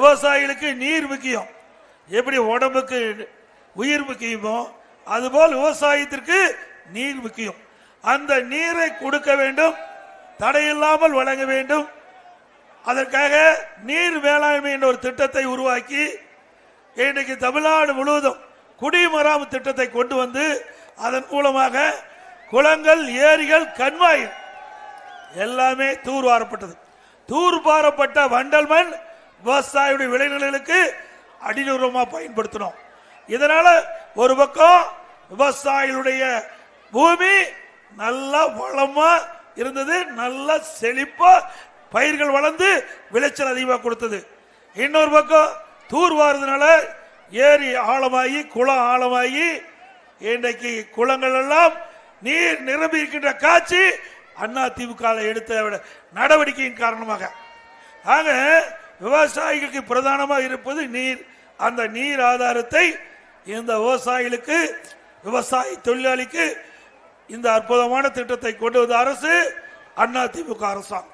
விவசாயிகளுக்கு நீர் முக்கியம். எப்படி உடம்புக்கு உயிர் முக்கியமோ அதுபோல் விவசாயத்திற்கு நீர் முக்கியம். அந்த நீரை கொடுக்க வேண்டும், தடையில்லாமல் வழங்க வேண்டும். அதற்காக நீர் மேலாண்மை என்ற ஒரு திட்டத்தை உருவாக்கி இன்றைக்கு தமிழ்நாடு முழுவதும் குடிமராமத்து திட்டத்தை கொண்டு வந்து அதன் மூலமாக குளங்கள், ஏரிகள், கண்மாய்கள் எல்லாமே தூர்வாரப்பட்டது. தூர்வாரப்பட்ட வண்டல் மண் விவசாயியுடைய விளைநிலங்களுக்கு அடிநுரமாக பயன்படுத்தணும். இதனால ஒரு பக்கம் விவசாயிகளுடைய பூமி நல்ல வளமா இருந்தது, நல்ல செழிப்பா பயிர்கள் வளர்ந்து விளைச்சல் அதிகமாக கொடுத்தது. இன்னொரு பக்கம் தூர்வாரதுனால ஏரி ஆழமாகி குளம் ஆழமாகி இன்றைக்கு குளங்கள் எல்லாம் நீர் நிரம்பி இருக்கின்ற காட்சி அதிமுக எடுத்த நடவடிக்கையின் காரணமாக. ஆக விவசாயிகளுக்கு பிரதானமாக இருப்பது நீர். அந்த நீர் ஆதாரத்தை இந்த விவசாயிகளுக்கு, விவசாய தொழிலாளிக்கு இந்த அற்புதமான திட்டத்தை கொண்டு வந்த அரசு அதிமுக அரசாங்கம்.